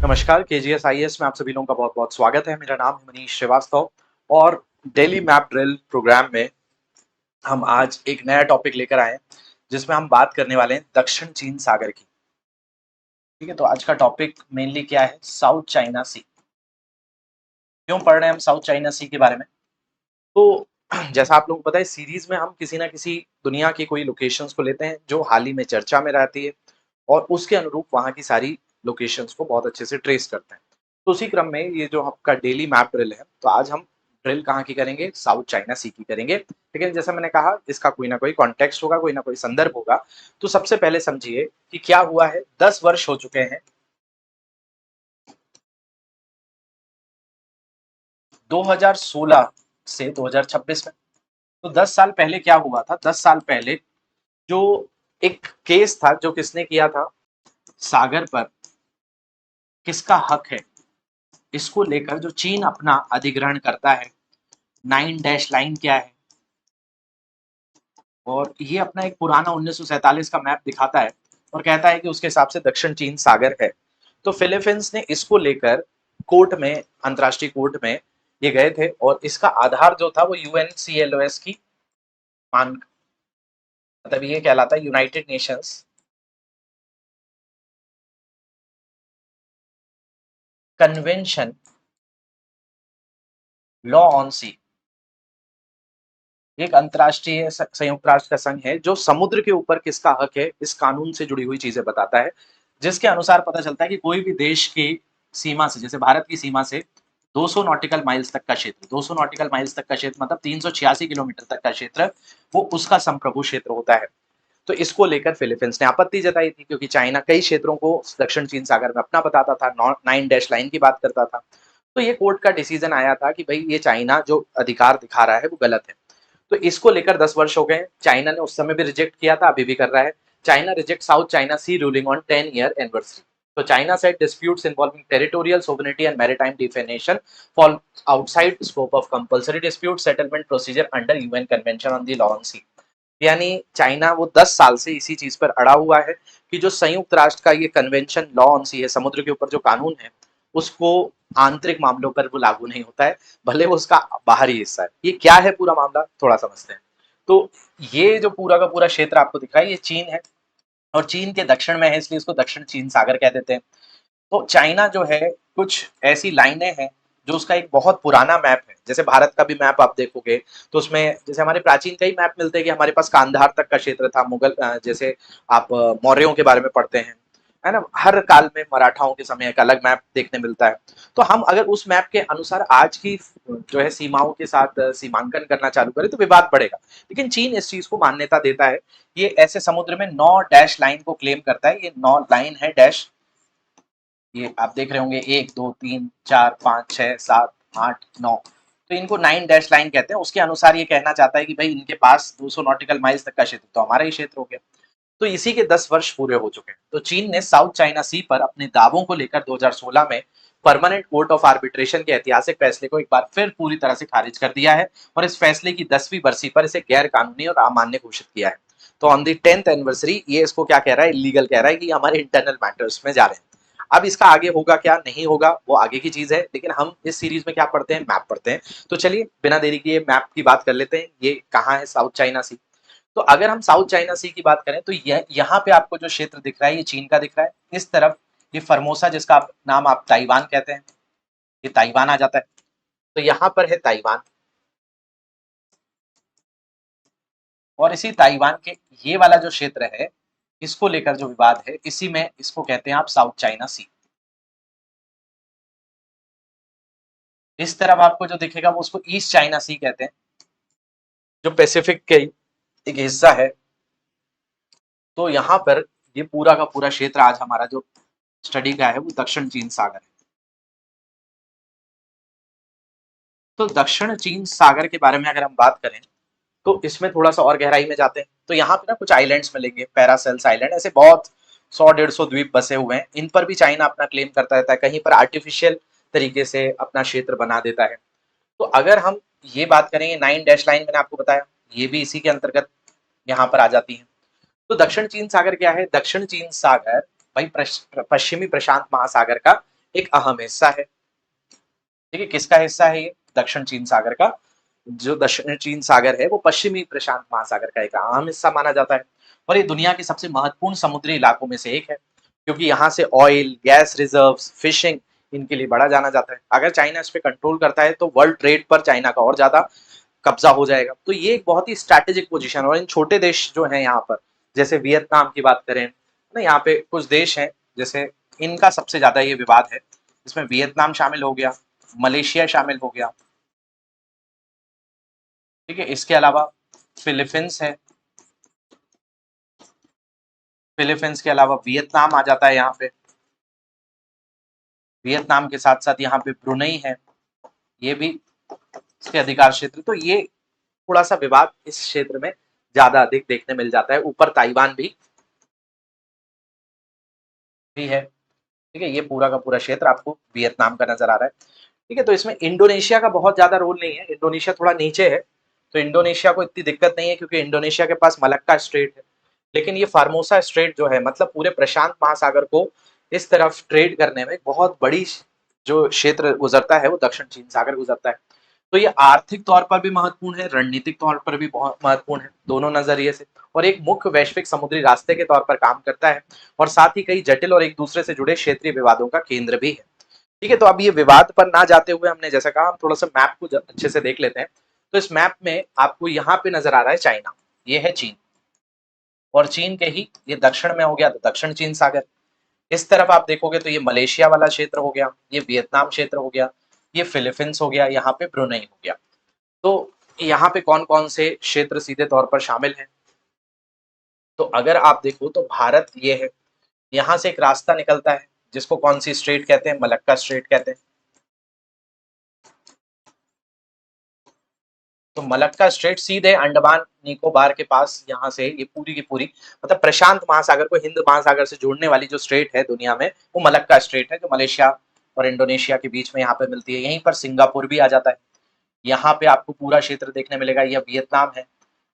नमस्कार, केजीएस में आप सभी लोगों का बहुत-बहुत स्वागत है। मेरा नाम है मनीष श्रीवास्तव और डेली मैप ड्रिल प्रोग्राम में हम आज एक नया टॉपिक लेकर आए हैं, जिसमें हम बात करने वाले हैं दक्षिण चीन सागर की। ठीक है, तो आज का टॉपिक मेनली क्या है? साउथ चाइना सी। क्यों पढ़ रहे हैं हम साउथ चाइना सी के बारे में? तो जैसा आप लोगों को पता है, सीरीज में हम किसी ना किसी दुनिया की कोई लोकेशंस को लेते हैं जो हाल ही में चर्चा में रहती है और उसके अनुरूप वहाँ की सारी लोकेशंस को बहुत अच्छे से ट्रेस करते हैं। तो उसी क्रम में ये जो आपका डेली मैप ड्रिल है, तो आज हम ड्रिल कहाँ की करेंगे? साउथ चाइना सी की करेंगे। लेकिन जैसा मैंने कहा, इसका कोई ना कोई कॉन्टेक्स्ट होगा, कोई ना कोई संदर्भ होगा। तो सबसे पहले समझिए कि क्या हुआ है। 10 वर्ष हो चुके हैं 2016 से 2026 में। तो 10 साल पहले क्या हुआ था? 10 साल पहले जो एक केस था, जो किसने किया था? सागर पर किसका हक है, इसको लेकर जो चीन अपना अधिग्रहण करता है। 9 डैश लाइन क्या है, और ये अपना एक पुराना 1947 का मैप दिखाता है और कहता है कि उसके हिसाब से दक्षिण चीन सागर है। तो फिलीपींस ने इसको लेकर कोर्ट में, अंतर्राष्ट्रीय कोर्ट में ये गए थे और इसका आधार जो था वो यूएनसीएलओएस की मान, मतलब ये कहलाता है United Nations convention law on sea. एक अंतर्राष्ट्रीय संयुक्त राष्ट्र का संघ है जो समुद्र के ऊपर किसका हक है, इस कानून से जुड़ी हुई चीजें बताता है। जिसके अनुसार पता चलता है कि कोई भी देश की सीमा से, जैसे भारत की सीमा से 200 नॉटिकल माइल्स तक का क्षेत्र, 200 नॉटिकल माइल्स तक का क्षेत्र मतलब 386 किलोमीटर तक का क्षेत्र, वो उसका संप्रभु क्षेत्र होता है। तो इसको लेकर फिलीपींस ने आपत्ति जताई थी, क्योंकि चाइना कई क्षेत्रों को दक्षिण चीन सागर में अपना बताता था, 9 डैश लाइन की बात करता था। तो ये कोर्ट का डिसीजन आया था कि भाई ये चाइना जो अधिकार दिखा रहा है वो गलत है। तो इसको लेकर 10 वर्ष हो गए। चाइना ने उस समय भी रिजेक्ट किया था, अभी भी कर रहा है। China reject South China Sea ruling on 10-year anniversary. तो China said disputes involving territorial sovereignty and maritime definition fall outside scope of compulsory dispute settlement procedure under UN Convention on the Law on Sea। यानी China वो 10 साल से इसी चीज पर अड़ा हुआ है कि जो संयुक्त राष्ट्र का ये कन्वेंशन लॉ ऑन सी है, समुद्र के ऊपर जो कानून है, उसको आंतरिक मामलों पर वो लागू नहीं होता है, भले वो उसका बाहरी हिस्सा है। ये क्या है पूरा मामला, थोड़ा समझते हैं। तो ये जो पूरा का पूरा क्षेत्र आपको दिख रहा है, ये चीन है और चीन के दक्षिण में है, इसलिए इसको दक्षिण चीन सागर कह देते हैं। तो चाइना जो है, कुछ ऐसी लाइनें हैं जो उसका एक बहुत पुराना मैप है। जैसे भारत का भी मैप आप देखोगे तो उसमें जैसे हमारे प्राचीन कई मैप मिलते हैं कि हमारे पास कांधार तक का क्षेत्र था, मुगल जैसे आप मौर्यों के बारे में पढ़ते हैं, है ना। हर काल में मराठाओं के समय एक अलग मैप देखने मिलता है। तो हम अगर उस मैप के अनुसार आज की जो है सीमाओं के साथ सीमांकन करना चालू करें तो विवाद बढ़ेगा। लेकिन चीन इस चीज को मान्यता देता है। ये ऐसे समुद्र में 9 डैश लाइन को क्लेम करता है। ये 9 लाइन है डैश, ये आप देख रहे होंगे 1 2 3 4 5 6 7 8 9। तो इनको 9 डैश लाइन कहते हैं। उसके अनुसार ये कहना चाहता है कि भाई इनके पास 200 नॉटिकल माइल्स तक का क्षेत्र तो हमारा ही क्षेत्र हो गया। तो इसी के 10 वर्ष पूरे हो चुके हैं। तो चीन ने साउथ चाइना सी पर अपने दावों को लेकर 2016 में परमानेंट कोर्ट ऑफ आर्बिट्रेशन के ऐतिहासिक फैसले को एक बार फिर पूरी तरह से खारिज कर दिया है और इस फैसले की 10वीं बरसी पर इसे गैर कानूनी और अमान्य घोषित किया है। तो ऑन द 10th एनिवर्सरी ये इसको क्या कह रहा है, इलीगल कह रहा है कि हमारे इंटरनल मैटर्स में जा रहे हैं। अब इसका आगे होगा क्या नहीं होगा वो आगे की चीज है, लेकिन हम इस सीरीज में क्या पढ़ते हैं, मैप पढ़ते हैं। तो चलिए बिना देरी किए मैप की बात कर लेते हैं। ये कहाँ है साउथ चाइना सी? तो अगर हम साउथ चाइना सी की बात करें तो यहाँ पे आपको जो क्षेत्र दिख रहा है ये चीन का दिख रहा है। इस तरफ ये फर्मोसा, जिसका नाम आप ताइवान कहते हैं, ये ताइवान आ जाता है। तो यहाँ पर है ताइवान और इसी ताइवान के ये वाला जो क्षेत्र है, इसको लेकर जो विवाद है, इसी में इसको कहते हैं आप साउथ चाइना सी। इस तरफ आपको जो दिखेगा वो उसको ईस्ट चाइना सी कहते हैं, जो पैसिफिक के एक हिस्सा है। तो यहाँ पर ये पूरा का पूरा क्षेत्र आज हमारा जो स्टडी का है वो दक्षिण चीन सागर है। तो दक्षिण चीन सागर के बारे में अगर हम बात करें तो इसमें थोड़ा सा और गहराई में जाते हैं। तो यहाँ पे ना कुछ आइलैंड्स मिलेंगे, पैरासेल्स आइलैंड, ऐसे बहुत 100-150 द्वीप बसे हुए हैं। इन पर भी चाइना अपना क्लेम करता रहता है, कहीं पर आर्टिफिशियल तरीके से अपना क्षेत्र बना देता है। तो अगर हम ये बात करें, 9 डैश लाइन मैंने आपको बताया, ये भी इसी के अंतर्गत यहाँ पर आ जाती है। तो दक्षिण चीन सागर क्या है? दक्षिण चीन सागर भाई पश्चिमी प्रशांत महासागर का एक अहम हिस्सा है। ठीक है, किसका हिस्सा है ये? दक्षिण चीन सागर का। जो दक्षिण चीन सागर है वो पश्चिमी प्रशांत महासागर का एक अहम हिस्सा माना जाता है और ये दुनिया के सबसे महत्वपूर्ण समुद्री इलाकों में से एक है, क्योंकि यहाँ से ऑयल, गैस रिजर्व्स, फिशिंग, इनके लिए बड़ा जाना जाता है। अगर चाइना इस पे कंट्रोल करता है तो वर्ल्ड ट्रेड पर चाइना का और ज्यादा कब्जा हो जाएगा। तो ये एक बहुत ही स्ट्रैटेजिक पोजीशन है और इन छोटे देश जो हैं यहाँ पर, जैसे वियतनाम की बात करें ना, यहाँ पे कुछ देश हैं, जैसे इनका सबसे ज्यादा ये विवाद है। इसमें वियतनाम शामिल हो गया, मलेशिया शामिल हो गया, ठीक है। इसके अलावा फिलीपींस है, फिलीपींस के अलावा वियतनाम आ जाता है यहाँ पे। वियतनाम के साथ साथ यहाँ पे ब्रुनई है, ये भी इसके अधिकार क्षेत्र। तो ये थोड़ा सा विवाद इस क्षेत्र में ज्यादा अधिक देखने मिल जाता है। ऊपर ताइवान भी है, ठीक है। ये पूरा का पूरा क्षेत्र आपको वियतनाम का नजर आ रहा है, ठीक है। तो इसमें इंडोनेशिया का बहुत ज्यादा रोल नहीं है, इंडोनेशिया थोड़ा नीचे है, तो इंडोनेशिया को इतनी दिक्कत नहीं है क्योंकि इंडोनेशिया के पास मलक्का स्ट्रेट है। लेकिन ये फार्मोसा स्ट्रेट जो है, मतलब पूरे प्रशांत महासागर को इस तरफ ट्रेड करने में बहुत बड़ी जो क्षेत्र गुजरता है वो दक्षिण चीन सागर गुजरता है। तो ये आर्थिक तौर पर भी महत्वपूर्ण है, रणनीतिक तौर पर भी बहुत महत्वपूर्ण है, दोनों नजरिए से। और एक मुख्य वैश्विक समुद्री रास्ते के तौर पर काम करता है और साथ ही कई जटिल और एक दूसरे से जुड़े क्षेत्रीय विवादों का केंद्र भी है, ठीक है। तो अब ये विवाद पर ना जाते हुए, हमने जैसा कहा, हम थोड़ा सा मैप को अच्छे से देख लेते हैं। तो इस मैप में आपको यहाँ पे नजर आ रहा है चाइना, ये है चीन, और चीन के ही ये दक्षिण में हो गया तो दक्षिण चीन सागर। इस तरफ आप देखोगे तो ये मलेशिया वाला क्षेत्र हो गया, ये वियतनाम क्षेत्र हो गया, ये फिलीपींस हो गया, यहाँ पे ब्रुनई हो गया। तो यहाँ पे कौन कौन से क्षेत्र सीधे तौर पर शामिल हैं? तो अगर आप देखो तो भारत ये है, यहाँ से एक रास्ता निकलता है जिसको कौन सी स्ट्रेट कहते हैं? मलक्का स्ट्रेट कहते हैं। तो मलक्का स्ट्रेट सीधे अंडमान निकोबार के पास, यहाँ से ये पूरी की पूरी, मतलब प्रशांत महासागर को हिंद महासागर से जोड़ने वाली जो स्ट्रेट है दुनिया में, वो मलक्का स्ट्रेट है, जो मलेशिया और इंडोनेशिया के बीच में यहाँ पे मिलती है। यहीं पर सिंगापुर भी आ जाता है। यहाँ पे आपको पूरा क्षेत्र देखने मिलेगा, यह वियतनाम है।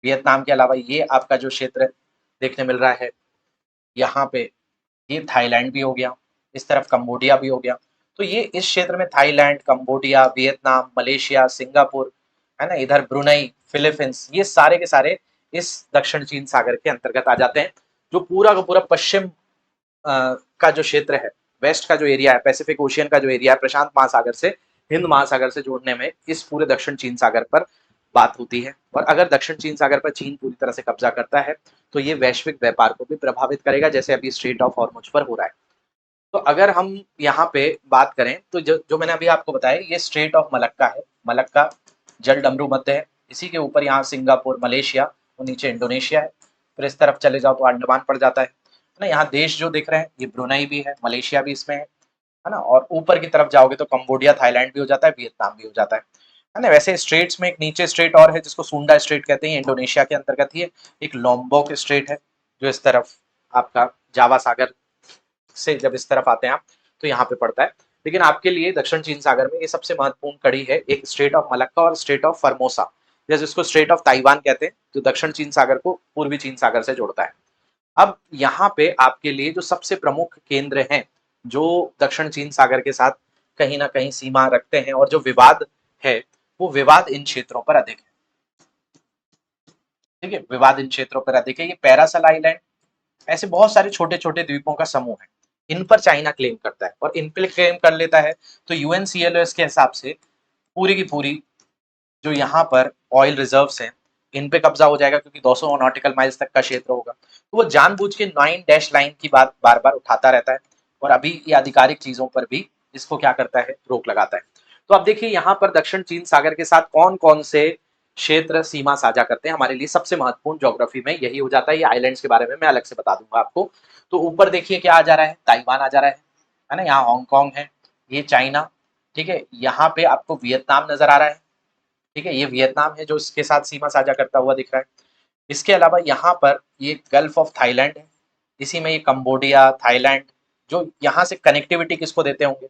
वियतनाम के अलावा ये आपका जो क्षेत्र देखने मिल रहा है, यहाँ पे ये थाईलैंड भी हो गया, इस तरफ कंबोडिया भी हो गया। तो ये इस क्षेत्र में Thailand, Cambodia, Vietnam, Malaysia, Singapore, है ना, इधर ब्रुनई, फिलीपींस, ये सारे के सारे इस दक्षिण चीन सागर के अंतर्गत आ जाते हैं। जो पूरा का पूरा पश्चिम का जो क्षेत्र है, वेस्ट का जो एरिया है, पैसिफिक ओशियन का जो एरिया है, प्रशांत महासागर से हिंद महासागर से जोड़ने में इस पूरे दक्षिण चीन सागर पर बात होती है। और अगर दक्षिण चीन सागर पर चीन पूरी तरह से कब्जा करता है तो ये वैश्विक व्यापार को भी प्रभावित करेगा, जैसे अभी स्ट्रेट ऑफ हॉर्मुज पर हो रहा है। तो अगर हम यहाँ पे बात करें तो जो मैंने अभी आपको बताया, ये स्ट्रेट ऑफ मलक्का है, मलक्का जल डमरू मध्य है, इसी के ऊपर यहाँ सिंगापुर, मलेशिया और नीचे इंडोनेशिया है। फिर इस तरफ चले जाओ तो अंडमान पड़ जाता है ना। यहाँ देश जो दिख रहे हैं ये ब्रुनई भी है, मलेशिया भी इसमें है ना। और ऊपर की तरफ जाओगे तो कंबोडिया, थाईलैंड भी हो जाता है, वियतनाम भी हो जाता है ना। वैसे स्ट्रेट्स में एक नीचे स्ट्रेट और है जिसको सुंडा स्ट्रेट कहते हैं, इंडोनेशिया के अंतर्गत ही है। एक लोम्बोक स्ट्रेट है जो इस तरफ आपका जावा सागर से जब इस तरफ आते हैं आप तो यहाँ पे पड़ता है। लेकिन आपके लिए दक्षिण चीन सागर में ये सबसे महत्वपूर्ण कड़ी है, एक स्ट्रेट ऑफ मलक्का और स्ट्रेट ऑफ फॉर्मोसा, जैसे इसको स्ट्रेट ऑफ ताइवान कहते हैं, जो दक्षिण चीन सागर को पूर्वी चीन सागर से जोड़ता है। अब यहाँ पे आपके लिए जो सबसे प्रमुख केंद्र हैं, जो दक्षिण चीन सागर के साथ कहीं ना कहीं सीमा रखते हैं और जो विवाद है, वो विवाद इन क्षेत्रों पर अधिक है, ठीक है। विवाद इन क्षेत्रों पर अधिक है। ये पैरासल आइलैंड, ऐसे बहुत सारे छोटे छोटे द्वीपों का समूह है, इन पर चाइना क्लेम करता है और इन पर क्लेम कर लेता है तो यूएनसीएलओएस के हिसाब से पूरी की पूरी जो यहाँ पर ऑयल रिजर्व्स हैं, इन पे कब्जा हो जाएगा, क्योंकि 200 नॉटिकल माइल्स तक का क्षेत्र होगा। तो वो जानबूझ के 9 डैश लाइन की बात बार बार उठाता रहता है और अभी ये आधिकारिक चीजों पर भी इसको क्या करता है, रोक लगाता है। तो अब देखिए यहाँ पर दक्षिण चीन सागर के साथ कौन कौन से क्षेत्र सीमा साझा करते हैं, हमारे लिए सबसे महत्वपूर्ण ज्योग्राफी में यही हो जाता है। ये आइलैंड्स के बारे में मैं अलग से बता दूंगा आपको। तो ऊपर देखिए क्या आ जा रहा है, ताइवान आ जा रहा है ना, यहाँ हांगकांग है, ये चाइना, ठीक है। यहाँ पे आपको वियतनाम नजर आ रहा है, ठीक है, ये वियतनाम है जो इसके साथ सीमा साझा करता हुआ दिख रहा है। इसके अलावा यहाँ पर ये गल्फ ऑफ थाईलैंड है, इसी में ये कंबोडिया, थाईलैंड, जो यहाँ से कनेक्टिविटी किसको देते होंगे,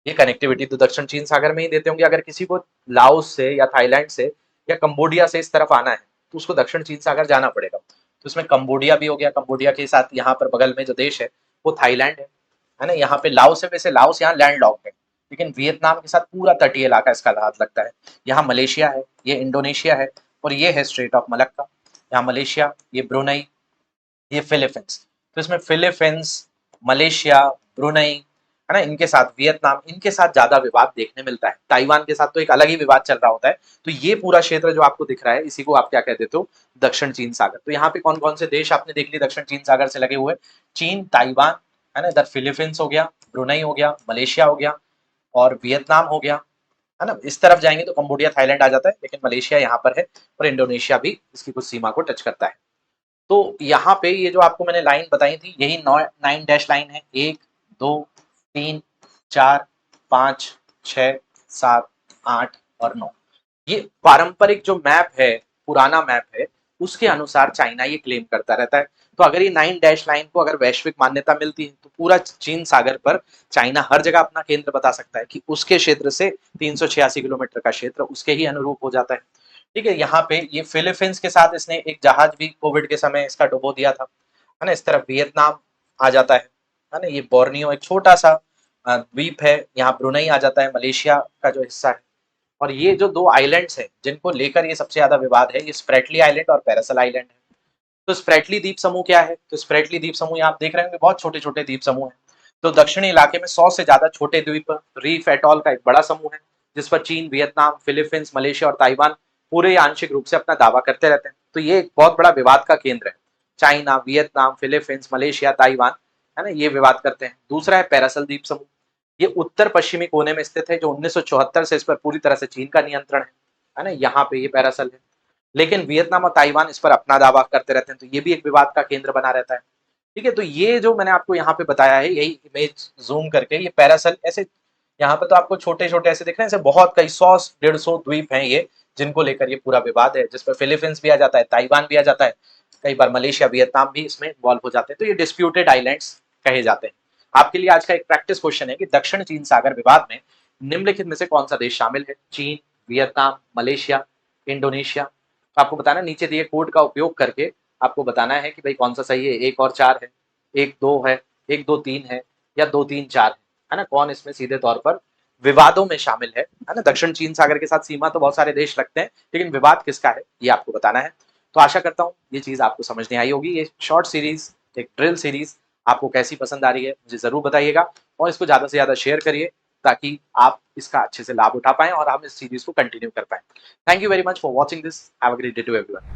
ये कनेक्टिविटी तो दक्षिण चीन सागर में ही देते होंगे। अगर किसी को लाओस से या थाईलैंड से या कंबोडिया से इस तरफ आना है तो उसको दक्षिण चीन सागर जाना पड़ेगा। तो इसमें कंबोडिया भी हो गया, कंबोडिया के साथ यहाँ पर बगल में जो देश है वो थाईलैंड है, है ना। यहाँ पे लाओस है, वैसे लाओस यहाँ लैंड लॉक्ड है, लेकिन वियतनाम के साथ पूरा तटीय इलाका इसका हाथ लगता है। यहाँ मलेशिया है, ये इंडोनेशिया है, और ये है स्ट्रेट ऑफ मलक्का। यहाँ मलेशिया, ये ब्रुनई, ये फिलीपींस। तो इसमें फिलीपींस, मलेशिया, ब्रुनई, है ना, इनके साथ वियतनाम, इनके साथ ज्यादा विवाद देखने मिलता है। ताइवान के साथ तो एक अलग ही विवाद चल रहा होता है। तो ये पूरा क्षेत्र जो आपको दिख रहा है, इसी को आप क्या कह देते हो, दक्षिण चीन सागर। तो यहाँ पे कौन कौन से देश आपने देख लिए दक्षिण चीन सागर से लगे हुए, चीन, ताइवान, है ना, इधर फिलीपींस हो गया, ब्रुनई हो गया, मलेशिया हो गया, और वियतनाम हो गया, है ना। इस तरफ जाएंगे तो कंबोडिया, थाईलैंड आ जाता है, लेकिन मलेशिया यहाँ पर है, और इंडोनेशिया भी इसकी कुछ सीमा को टच करता है। तो यहाँ पे ये जो आपको मैंने लाइन बताई थी, यही 9 डैश लाइन है, 1 2 3 4 5 6 7 8 और 9। ये पारंपरिक जो मैप है, पुराना मैप है, उसके अनुसार चाइना ये क्लेम करता रहता है। तो अगर ये 9 डैश लाइन को अगर वैश्विक मान्यता मिलती है, तो पूरा चीन सागर पर चाइना हर जगह अपना केंद्र बता सकता है कि उसके क्षेत्र से 386 किलोमीटर का क्षेत्र उसके ही अनुरूप हो जाता है। ठीक है, यहाँ पे ये फिलीपींस के साथ इसने एक जहाज भी कोविड के समय इसका डुबो दिया था, है ना। इस तरफ वियतनाम आ जाता है ना। ये बोर्नियो एक छोटा सा द्वीप है, यहाँ ब्रुनई आ जाता है, मलेशिया का जो हिस्सा है। और ये जो दो आइलैंड्स हैं जिनको लेकर ये सबसे ज्यादा विवाद है, ये स्प्रेटली आइलैंड और पैरासल आइलैंड है। तो स्प्रेटली द्वीप समूह क्या है, तो स्प्रेटली द्वीप समूह आप देख रहे होंगे बहुत छोटे छोटे द्वीप समूह है। तो दक्षिणी इलाके में 100 से ज्यादा छोटे द्वीप, रीफ एटॉल का एक बड़ा समूह है, जिस पर चीन, वियतनाम, फिलीपींस, मलेशिया और ताइवान पूरे या आंशिक रूप से अपना दावा करते रहते हैं। तो ये एक बहुत बड़ा विवाद का केंद्र है। China, Vietnam, Philippines, Malaysia, Taiwan, है ना, ये विवाद करते हैं। दूसरा है पैरासल द्वीप समूह, ये उत्तर पश्चिमी कोने में स्थित है, जो 1974 से इस पर पूरी तरह से चीन का नियंत्रण है ना। यहाँ पे ये पैरासल है, लेकिन वियतनाम और ताइवान इस पर अपना दावा करते रहते हैं, तो ये भी एक विवाद का केंद्र बना रहता है। ठीक है, तो ये जो मैंने आपको यहाँ पे बताया है, यही इमेज जूम करके, ये पैरासल ऐसे यहाँ पे तो आपको छोटे छोटे ऐसे दिख रहे हैं, ऐसे बहुत कई 100-150 द्वीप हैं ये, जिनको लेकर ये पूरा विवाद है, जिसपे फिलीपींस भी आ जाता है, ताइवान भी आ जाता है, कई बार मलेशिया, वियतनाम भी इसमें इन्वॉल्व हो जाते हैं। तो ये डिस्प्यूटेड आइलैंड्स कहे जाते हैं। आपके लिए आज का एक प्रैक्टिस क्वेश्चन है कि दक्षिण चीन सागर विवाद में निम्नलिखित में से कौन सा देश शामिल है, चीन, वियतनाम, मलेशिया, इंडोनेशिया। आपको बताना, नीचे दिए कोड का उपयोग करके आपको बताना है कि भाई कौन सा सही है, 1 और 4 है, 1 2 है, 1 2 3 है, या 2 3 4 है ना। कौन इसमें सीधे तौर पर विवादों में शामिल है ना। दक्षिण चीन सागर के साथ सीमा तो बहुत सारे देश लगते हैं, लेकिन विवाद किसका है ये आपको बताना है। तो आशा करता हूँ ये चीज आपको समझ में आई होगी। ये शॉर्ट सीरीज, एक ड्रिल सीरीज आपको कैसी पसंद आ रही है मुझे जरूर बताइएगा, और इसको ज्यादा से ज्यादा शेयर करिए, ताकि आप इसका अच्छे से लाभ उठा पाएं और हम इस सीरीज को कंटिन्यू कर पाएं। Thank you very much for watching this. Have a great day to everyone.